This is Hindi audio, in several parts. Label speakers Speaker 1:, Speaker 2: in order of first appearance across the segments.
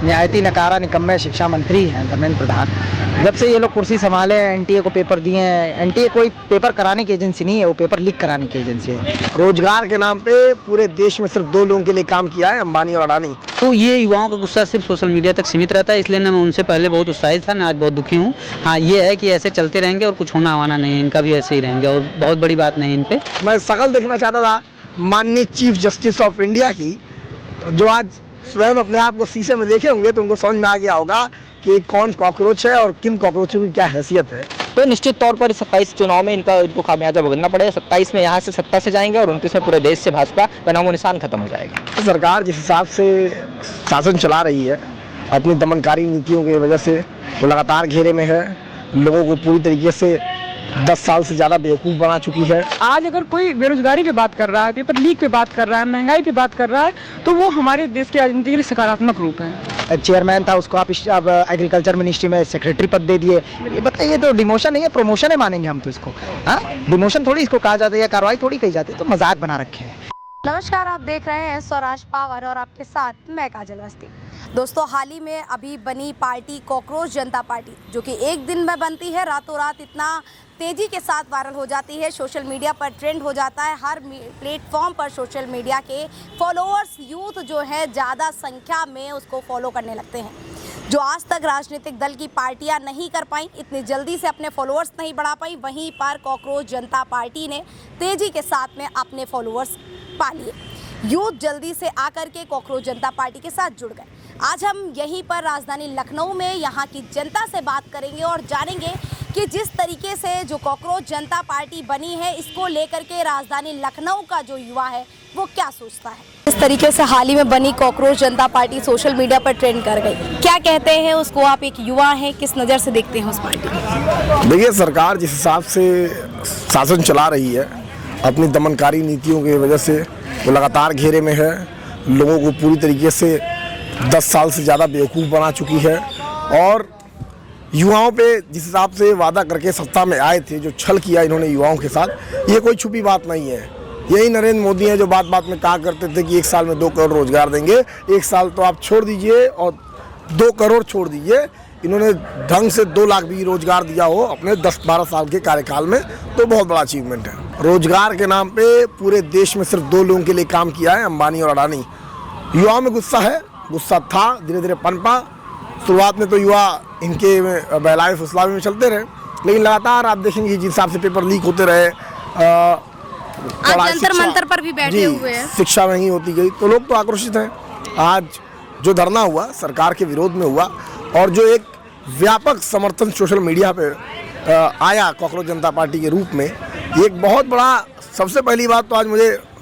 Speaker 1: निहायती नकारा निकम्मे शिक्षा मंत्री हैं धर्मेंद्र प्रधान। जब से ये लोग कुर्सी संभाले हैं, एनटीए को पेपर दिए हैं। एनटीए कोई पेपर कराने की एजेंसी नहीं है, वो पेपर लीक कराने की एजेंसी है।
Speaker 2: रोजगार के नाम पे पूरे देश में सिर्फ 2 लोगों के लिए काम किया है, अंबानी और अडानी।
Speaker 3: तो ये युवाओं का गुस्सा सिर्फ सोशल मीडिया तक सीमित रहता है, इसलिए मैं उनसे पहले बहुत उत्साहित था, मैं आज बहुत दुखी हूँ। हाँ, ये है कि ऐसे चलते रहेंगे और कुछ होना आवाना नहीं है, इनका भी ऐसे ही रहेंगे और बहुत बड़ी बात नहीं इन पे।
Speaker 2: मैं शकल देखना चाहता था माननीय चीफ जस्टिस ऑफ इंडिया की, जो आज स्वयं अपने आप को शीशे में देखे होंगे तो उनको समझ में आ गया होगा कि कौन कॉकरोच है और किन कॉकरोचों की क्या हैसियत है।
Speaker 4: तो निश्चित तौर पर 27 चुनाव में इनको खामियाजा भुगतना पड़ेगा। 27 में यहाँ से सत्ता से जाएंगे और 29 में पूरे देश से भाजपा का नामो निशान खत्म हो जाएगा।
Speaker 2: तो सरकार जिस हिसाब से शासन चला रही है, अपनी दमनकारी नीतियों की वजह से वो लगातार घेरे में है, लोगों को पूरी तरीके से 10 साल से ज़्यादा बेवकूफ़ बना चुकी है।
Speaker 5: आज अगर कोई बेरोजगारी पे बात कर रहा है, पेपर लीक पे बात कर रहा है, महंगाई पे बात कर रहा है, तो वो हमारे देश की राजनीति के लिए सकारात्मक रूप है।
Speaker 1: चेयरमैन था, उसको आप अब एग्रीकल्चर मिनिस्ट्री में सेक्रेटरी पद दे दिए। ये बताइए, तो डिमोशन नहीं है, प्रमोशन है मानेंगे हम तो इसको? हाँ, डिमोशन थोड़ी इसको कहा जाता है या कार्रवाई थोड़ी कही जाती है, तो मजाक बना रखे हैं।
Speaker 6: नमस्कार, आप देख रहे हैं स्वराज पावर और आपके साथ मैं काजल अवस्थी। दोस्तों, हाल ही में अभी बनी पार्टी कॉकरोच जनता पार्टी, जो कि एक दिन में बनती है, रातों रात इतना तेजी के साथ वायरल हो जाती है, सोशल मीडिया पर ट्रेंड हो जाता है। हर प्लेटफॉर्म पर सोशल मीडिया के फॉलोअर्स यूथ जो है ज़्यादा संख्या में उसको फॉलो करने लगते हैं। जो आज तक राजनीतिक दल की पार्टियां नहीं कर पाई, इतनी जल्दी से अपने फॉलोअर्स नहीं बढ़ा पाई, वहीं पर कॉकरोच जनता पार्टी ने तेजी के साथ में अपने फॉलोअर्स पा लिए। यूथ जल्दी से आकर के कॉकरोच जनता पार्टी के साथ जुड़ गए। आज हम यहीं पर राजधानी लखनऊ में यहाँ की जनता से बात करेंगे और जानेंगे कि जिस तरीके से जो कॉकरोच जनता पार्टी बनी है, इसको लेकर के राजधानी लखनऊ का जो युवा है वो क्या सोचता है। इस तरीके से हाल ही में बनी कॉकरोच जनता पार्टी सोशल मीडिया पर ट्रेंड कर गई, क्या कहते हैं उसको? आप एक युवा हैं, किस नज़र से देखते हैं उस पार्टी को?
Speaker 2: देखिए, सरकार जिस हिसाब से शासन चला रही है, अपनी दमनकारी नीतियों की वजह से वो लगातार घेरे में है, लोगों को पूरी तरीके से 10 साल से ज़्यादा बेवकूफ़ बना चुकी है। और युवाओं पे जिस हिसाब से वादा करके सत्ता में आए थे, जो छल किया इन्होंने युवाओं के साथ, ये कोई छुपी बात नहीं है। यही नरेंद्र मोदी हैं जो बात बात में कहा करते थे कि 1 साल में 2 करोड़ रोजगार देंगे। 1 साल तो आप छोड़ दीजिए और 2 करोड़ छोड़ दीजिए, इन्होंने ढंग से 2 लाख भी रोजगार दिया हो अपने 10-12 साल के कार्यकाल में, तो बहुत बड़ा अचीवमेंट है। रोजगार के नाम पे पूरे देश में सिर्फ 2 लोगों के लिए काम किया है, अंबानी और अडानी। युवाओं में गुस्सा है, गुस्सा था, धीरे धीरे पनपा। शुरुआत में तो युवा इनके बहलावे फुसलावे में चलते रहे, लेकिन लगातार आप देखेंगे जिस हिसाब से पेपर लीक होते रहे,
Speaker 6: जंतर मंतर पर भी बैठे हुए हैं,
Speaker 2: शिक्षा महंगी होती गई, तो लोग तो आक्रोशित हैं। आज जो धरना हुआ सरकार के विरोध में हुआ और जो एक व्यापक समर्थन सोशल मीडिया पे आया कॉकरोच जनता पार्टी के रूप में, ये एक बहुत बड़ा, सबसे पहली बात तो आज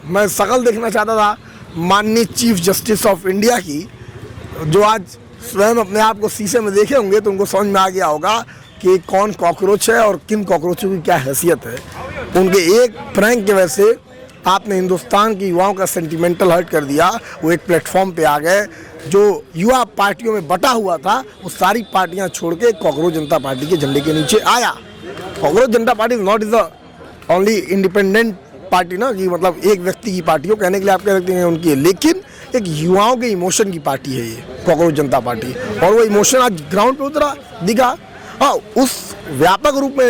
Speaker 2: मैं शकल देखना चाहता था माननीय चीफ जस्टिस ऑफ इंडिया की, जो आज स्वयं अपने आप को शीशे में देखे होंगे तो उनको समझ में आ गया होगा कि कौन कॉकरोच है और किन कॉकरोचों की क्या हैसियत है। उनके एक प्रैंक की वजह से आपने हिंदुस्तान की युवाओं का सेंटिमेंटल हर्ट कर दिया। वो एक प्लेटफॉर्म पे आ गए, जो युवा पार्टियों में बटा हुआ था वो सारी पार्टियां छोड़ के कॉकरोच जनता पार्टी के झंडे के नीचे आया। Cockroach Janata party not is the only independent party ना, कि मतलब एक व्यक्ति की पार्टी हो, कहने के लिए आप कह सकते हैं उनकी है, लेकिन एक युवाओं के इमोशन की पार्टी है ये कॉकरोच जनता पार्टी। और वो इमोशन आज ग्राउंड पे उतरा, दिखा। हाँ, उस व्यापक रूप में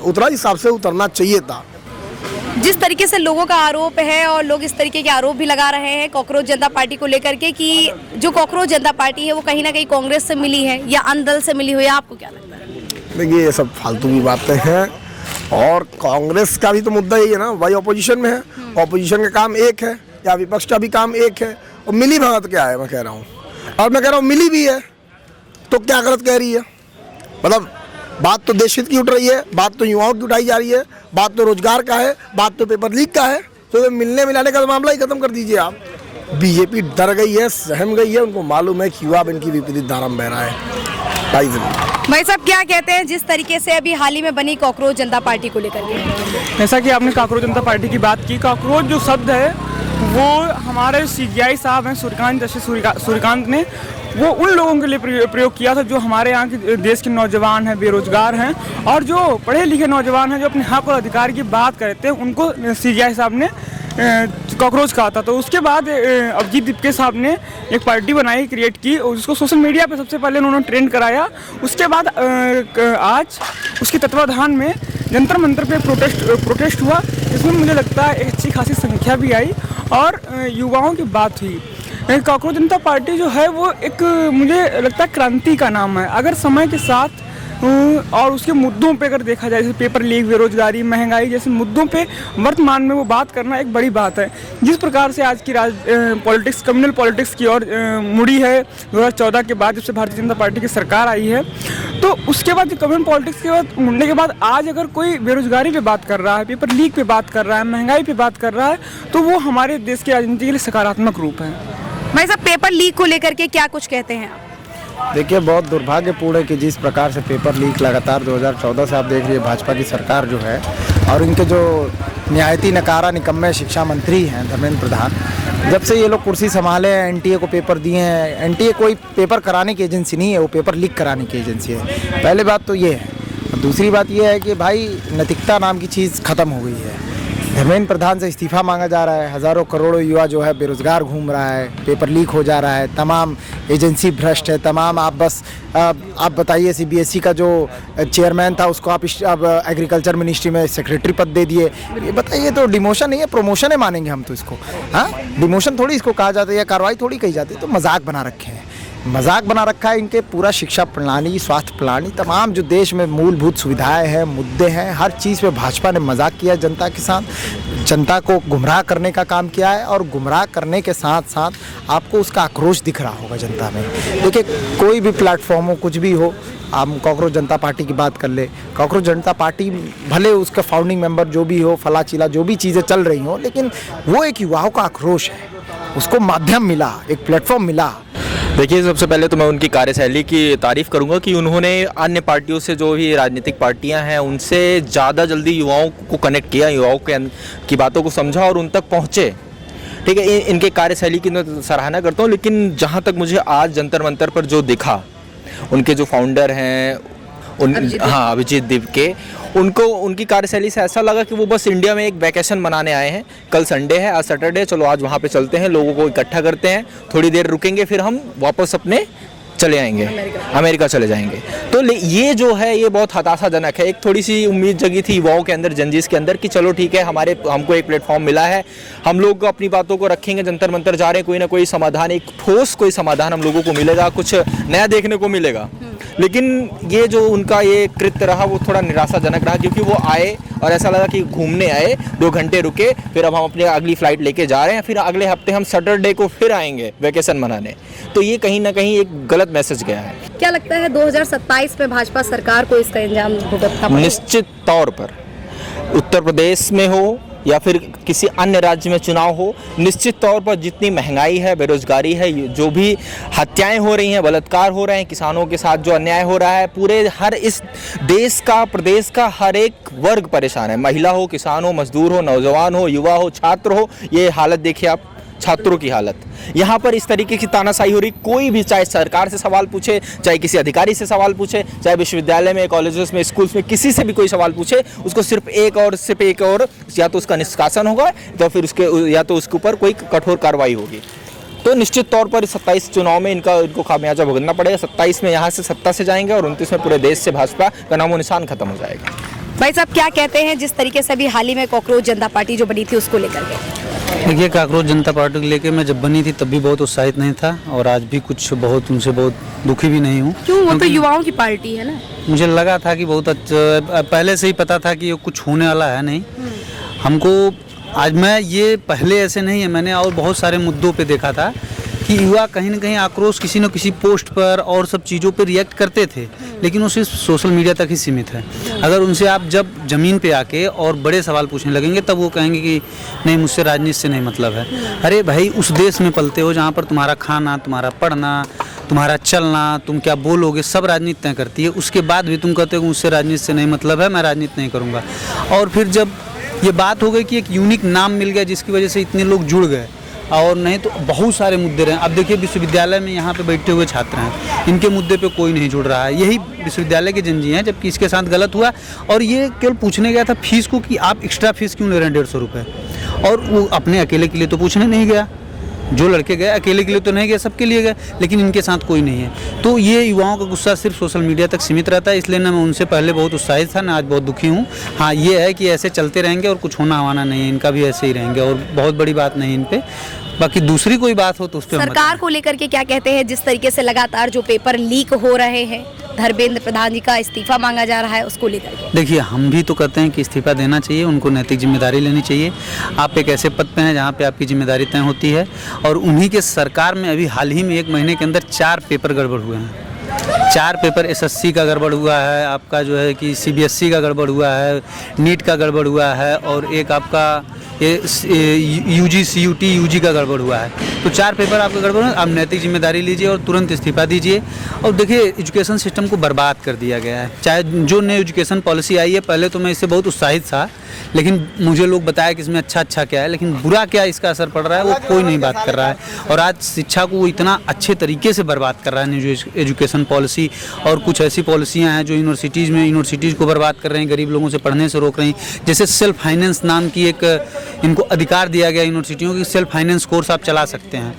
Speaker 2: उतरा जिस हिसाब से उतरना चाहिए था।
Speaker 6: जिस तरीके से लोगों का आरोप है और लोग इस तरीके के आरोप भी लगा रहे हैं कॉकरोच जनता पार्टी को लेकर के कि जो कॉकरोच जनता पार्टी है वो कहीं ना कहीं कांग्रेस से मिली है या अंदल से मिली हुई है, आपको क्या लगता है?
Speaker 2: देखिए, ये सब फालतू की बातें हैं और कांग्रेस का भी तो मुद्दा यही है ना, वही ऑपोजिशन में है। ऑपोजिशन का काम एक है या विपक्ष का भी काम एक है, और मिली भगत क्या है मैं कह रहा हूँ। और मैं कह रहा हूँ मिली भी है तो क्या गलत कह रही है? मतलब बात तो देश हित की उठ रही है, बात तो युवाओं की उठाई जा रही है, बात तो रोजगार का है, बात तो पेपर लीक का है, तो मिलने मिलाने का मामला ही खत्म कर दीजिए आप। बीजेपी डर गई है, सहम गई है, उनको मालूम है कि युवा इनकी विपरीत धारा में बह रहा है।
Speaker 6: भाई साहब, क्या कहते हैं जिस तरीके से अभी हाल ही में बनी कॉकरोच जनता पार्टी को लेकर के?
Speaker 5: जैसा कि आपने कॉकरोच जनता पार्टी की बात की, कॉकरोच जो शब्द है वो हमारे सीजीआई साहब हैं सूर्यकांत ने वो उन लोगों के लिए प्रयोग किया था जो हमारे यहाँ के देश के नौजवान हैं, बेरोजगार हैं और जो पढ़े लिखे नौजवान हैं, जो अपने हक और अधिकार की बात करते हैं, उनको सीजीआई साहब ने कॉकरोच कहा था। तो उसके बाद अभिजीत दीपके साहब ने एक पार्टी बनाई, क्रिएट की, और उसको सोशल मीडिया पे सबसे पहले उन्होंने ट्रेंड कराया। उसके बाद आज उसके तत्वाधान में जंतर मंतर पे प्रोटेस्ट हुआ, जिसमें मुझे लगता है एक अच्छी खासी संख्या भी आई और युवाओं की बात हुई। कॉकरोच जनता पार्टी जो है वो एक मुझे लगता है क्रांति का नाम है। अगर समय के साथ और उसके मुद्दों पे अगर देखा जाए, जैसे पेपर लीक, बेरोजगारी, महंगाई जैसे मुद्दों पे वर्तमान में वो बात करना एक बड़ी बात है। जिस प्रकार से आज की पॉलिटिक्स, कम्युनल पॉलिटिक्स की ओर मुड़ी है 2014 के बाद, जब से भारतीय जनता पार्टी की सरकार आई है, तो उसके बाद कम्युनल पॉलिटिक्स के बाद मुड़ने के बाद आज अगर कोई बेरोजगारी पे बात कर रहा है, पेपर लीक पे बात कर रहा है, महंगाई पे बात कर रहा है, तो वो हमारे देश की राजनीति के लिए सकारात्मक रूप है।
Speaker 6: भाई साहब, पेपर लीक को लेकर के क्या कुछ कहते हैं आप?
Speaker 1: देखिए, बहुत दुर्भाग्यपूर्ण है कि जिस प्रकार से पेपर लीक लगातार 2014 से आप देख रही है भाजपा की सरकार जो है, और इनके जो निहायती नकारा निकम्मे शिक्षा मंत्री हैं धर्मेंद्र प्रधान, जब से ये लोग कुर्सी संभाले हैं, एनटीए को पेपर दिए हैं। एनटीए कोई पेपर कराने की एजेंसी नहीं है, वो पेपर लीक कराने की एजेंसी है। पहले बात तो ये है। और दूसरी बात ये है कि भाई नैतिकता नाम की चीज़ ख़त्म हो गई है। धर्मेंद्र प्रधान से इस्तीफा मांगा जा रहा है, हज़ारों करोड़ों युवा जो है बेरोज़गार घूम रहा है, पेपर लीक हो जा रहा है, तमाम एजेंसी भ्रष्ट है, तमाम आप बताइए सीबीएसई का जो चेयरमैन था उसको आप एग्रीकल्चर मिनिस्ट्री में सेक्रेटरी पद दे दिए। ये बताइए, तो डिमोशन नहीं है, प्रमोशन है मानेंगे हम तो इसको? हाँ, डिमोशन थोड़ी इसको कहा जाता है या कार्रवाई थोड़ी कही जाती है। तो मजाक बना रखे हैं, मजाक बना रखा है इनके। पूरा शिक्षा प्रणाली, स्वास्थ्य प्रणाली, तमाम जो देश में मूलभूत सुविधाएं हैं, मुद्दे हैं, हर चीज़ पे भाजपा ने मजाक किया जनता के साथ, जनता को गुमराह करने का काम किया है। और गुमराह करने के साथ साथ आपको उसका आक्रोश दिख रहा होगा जनता में। देखिए, कोई भी प्लेटफॉर्म हो, कुछ भी हो, हम कॉकरोच जनता पार्टी की बात कर ले। कॉकरोच जनता पार्टी भले उसका फाउंडिंग मेंबर जो भी हो, फला चिला जो भी चीज़ें चल रही हो, लेकिन वो एक युवाओं का आक्रोश है। उसको माध्यम मिला, एक प्लेटफॉर्म मिला।
Speaker 4: देखिए, सबसे पहले तो मैं उनकी कार्यशैली की तारीफ़ करूंगा कि उन्होंने अन्य पार्टियों से, जो भी राजनीतिक पार्टियां हैं, उनसे ज़्यादा जल्दी युवाओं को कनेक्ट किया, युवाओं की बातों को समझा और उन तक पहुँचे। ठीक है, इनके कार्यशैली की मैं सराहना करता हूँ। लेकिन जहाँ तक मुझे आज जंतर मंतर पर जो दिखा, उनके जो फाउंडर हैं अभिजीत दीपके, उनकी कार्यशैली से ऐसा लगा कि वो बस इंडिया में एक वैकेशन मनाने आए हैं। कल संडे है, आज सैटरडे, चलो आज वहाँ पे चलते हैं, लोगों को इकट्ठा करते हैं, थोड़ी देर रुकेंगे, फिर हम वापस अपने चले आएंगे, अमेरिका चले जाएंगे। तो ये जो है ये बहुत हताशाजनक है। एक थोड़ी सी उम्मीद जगी थी युवाओं के अंदर, जनजीस के अंदर, कि चलो ठीक है, हमको एक प्लेटफॉर्म मिला है, हम लोग अपनी बातों को रखेंगे, जंतर मंतर जा रहे हैं, कोई ना कोई समाधान, एक ठोस कोई समाधान हम लोगों को मिलेगा, कुछ नया देखने को मिलेगा। लेकिन ये जो उनका ये कृत्य रहा वो थोड़ा निराशाजनक रहा, क्योंकि वो आए और ऐसा लगा कि घूमने आए, 2 घंटे रुके, फिर अब हम अपनी अगली फ्लाइट लेके जा रहे हैं, फिर अगले हफ्ते हम सैटरडे को फिर आएंगे वैकेशन मनाने। तो ये कहीं ना कहीं एक गलत मैसेज गया है।
Speaker 6: क्या लगता है 2027 में भाजपा सरकार को इसका इंजाम भुगतना पड़ेगा?
Speaker 4: निश्चित तौर पर, उत्तर प्रदेश में हो या फिर किसी अन्य राज्य में चुनाव हो, निश्चित तौर पर जितनी महंगाई है, बेरोजगारी है, जो भी हत्याएं हो रही हैं, बलात्कार हो रहे हैं, किसानों के साथ जो अन्याय हो रहा है, पूरे हर इस देश का, प्रदेश का हर एक वर्ग परेशान है। महिला हो, किसान हो, मजदूर हो, नौजवान हो, युवा हो, छात्र हो। ये हालत देखिए आप, छात्रों की हालत। यहाँ पर इस तरीके की तानाशाही हो रही, कोई भी चाहे सरकार से सवाल पूछे, चाहे किसी अधिकारी से सवाल पूछे, चाहे विश्वविद्यालय में, कॉलेजेस में, स्कूल्स में, किसी से भी कोई सवाल पूछे, उसको सिर्फ एक और या तो उसका निष्कासन होगा या फिर उसके ऊपर कोई कठोर कार्रवाई होगी। तो निश्चित तौर पर 27 चुनाव में इनको खामियाजा भुगतना पड़ेगा। 27 में यहाँ से सत्ता से जाएंगे और 29 में पूरे देश से भाजपा का नामो निशान खत्म हो जाएगा।
Speaker 6: भाई साहब, क्या कहते हैं जिस तरीके से अभी हाल ही में कॉकरोच जनता पार्टी जो बनी थी उसको लेकर के?
Speaker 3: देखिए, कॉकरोच जनता पार्टी को लेकर मैं जब बनी थी तब भी बहुत उत्साहित नहीं था, और आज भी उनसे बहुत दुखी भी नहीं हूँ।
Speaker 6: क्यों? वो तो युवाओं की पार्टी है ना।
Speaker 3: मुझे लगा था कि बहुत अच्छा, पहले से ही पता था कि ये कुछ होने वाला है नहीं हमको। आज मैं ये पहले ऐसे नहीं है, मैंने और बहुत सारे मुद्दों पे देखा था कि युवा कहीं ना कहीं आक्रोश किसी न किसी पोस्ट पर और सब चीज़ों पे रिएक्ट करते थे, लेकिन वो सिर्फ सोशल मीडिया तक ही सीमित है। अगर उनसे आप जब ज़मीन पे आके और बड़े सवाल पूछने लगेंगे तब वो कहेंगे कि नहीं, मुझसे राजनीति से नहीं मतलब है। अरे भाई, उस देश में पलते हो जहाँ पर तुम्हारा खाना, तुम्हारा पढ़ना, तुम्हारा चलना, तुम क्या बोलोगे, सब राजनीति तय करती है। उसके बाद भी तुम कहते हो मुझसे राजनीति से नहीं मतलब है, मैं राजनीति नहीं करूँगा। और फिर जब ये बात हो गई कि एक यूनिक नाम मिल गया जिसकी वजह से इतने लोग जुड़ गए, और नहीं तो बहुत सारे मुद्दे रहे। अब देखिए, विश्वविद्यालय में यहाँ पे बैठे हुए छात्र हैं, इनके मुद्दे पे कोई नहीं जुड़ रहा है। यही विश्वविद्यालय के जंजी हैं, जबकि इसके साथ गलत हुआ। और ये केवल पूछने गया था फीस को कि आप एक्स्ट्रा फीस क्यों ले रहे हैं 150 रुपये, और वो अपने अकेले के लिए तो पूछने नहीं गया, जो लड़के गए अकेले के लिए तो नहीं गए, सबके लिए गए, लेकिन इनके साथ कोई नहीं है। तो ये युवाओं का गुस्सा सिर्फ सोशल मीडिया तक सीमित रहता है, इसलिए ना मैं उनसे पहले बहुत उत्साहित था, ना आज बहुत दुखी हूँ। हाँ, ये है कि ऐसे चलते रहेंगे और कुछ होना हवाना नहीं है, इनका भी ऐसे ही रहेंगे और बहुत बड़ी बात नहीं इन पे। बाकी दूसरी कोई बात हो तो उस पर
Speaker 6: सरकार को लेकर के क्या कहते हैं? जिस तरीके से लगातार जो पेपर लीक हो रहे हैं, धर्मेंद्र प्रधान जी का इस्तीफा मांगा जा रहा है, उसको लेकर के
Speaker 3: देखिए, हम भी तो कहते हैं कि इस्तीफा देना चाहिए, उनको नैतिक जिम्मेदारी लेनी चाहिए। आप एक ऐसे पद पे हैं जहाँ पे आपकी जिम्मेदारी तय होती है, और उन्हीं के सरकार में अभी हाल ही में 1 महीने के अंदर 4 पेपर गड़बड़ हुए हैं। 4 पेपर SSC का गड़बड़ हुआ है, आपका जो है कि CBSE का गड़बड़ हुआ है, नीट का गड़बड़ हुआ है, और एक आपका UG CUT UG का गड़बड़ हुआ है। तो 4 पेपर आपका गड़बड़ है। आप नैतिक जिम्मेदारी लीजिए और तुरंत इस्तीफा दीजिए। और देखिए, एजुकेशन सिस्टम को बर्बाद कर दिया गया है। चाहे जो नई एजुकेशन पॉलिसी आई है, पहले तो मैं इससे बहुत उत्साहित था, लेकिन मुझे लोग बताया कि इसमें अच्छा क्या है, लेकिन बुरा क्या इसका असर पड़ रहा है वो कोई नहीं बात कर रहा है। और आज शिक्षा को वो इतना अच्छे तरीके से बर्बाद कर रहा है न्यू एजुकेशन पॉलिसी, और कुछ ऐसी पॉलिसियाँ हैं जो यूनिवर्सिटीज़ को बर्बाद कर रहे हैं, गरीब लोगों से पढ़ने से रोक रही हैं। जैसे सेल्फ फाइनेंस नाम की एक इनको अधिकार दिया गया यूनिवर्सिटियों की, सेल्फ फाइनेंस कोर्स आप चला सकते हैं।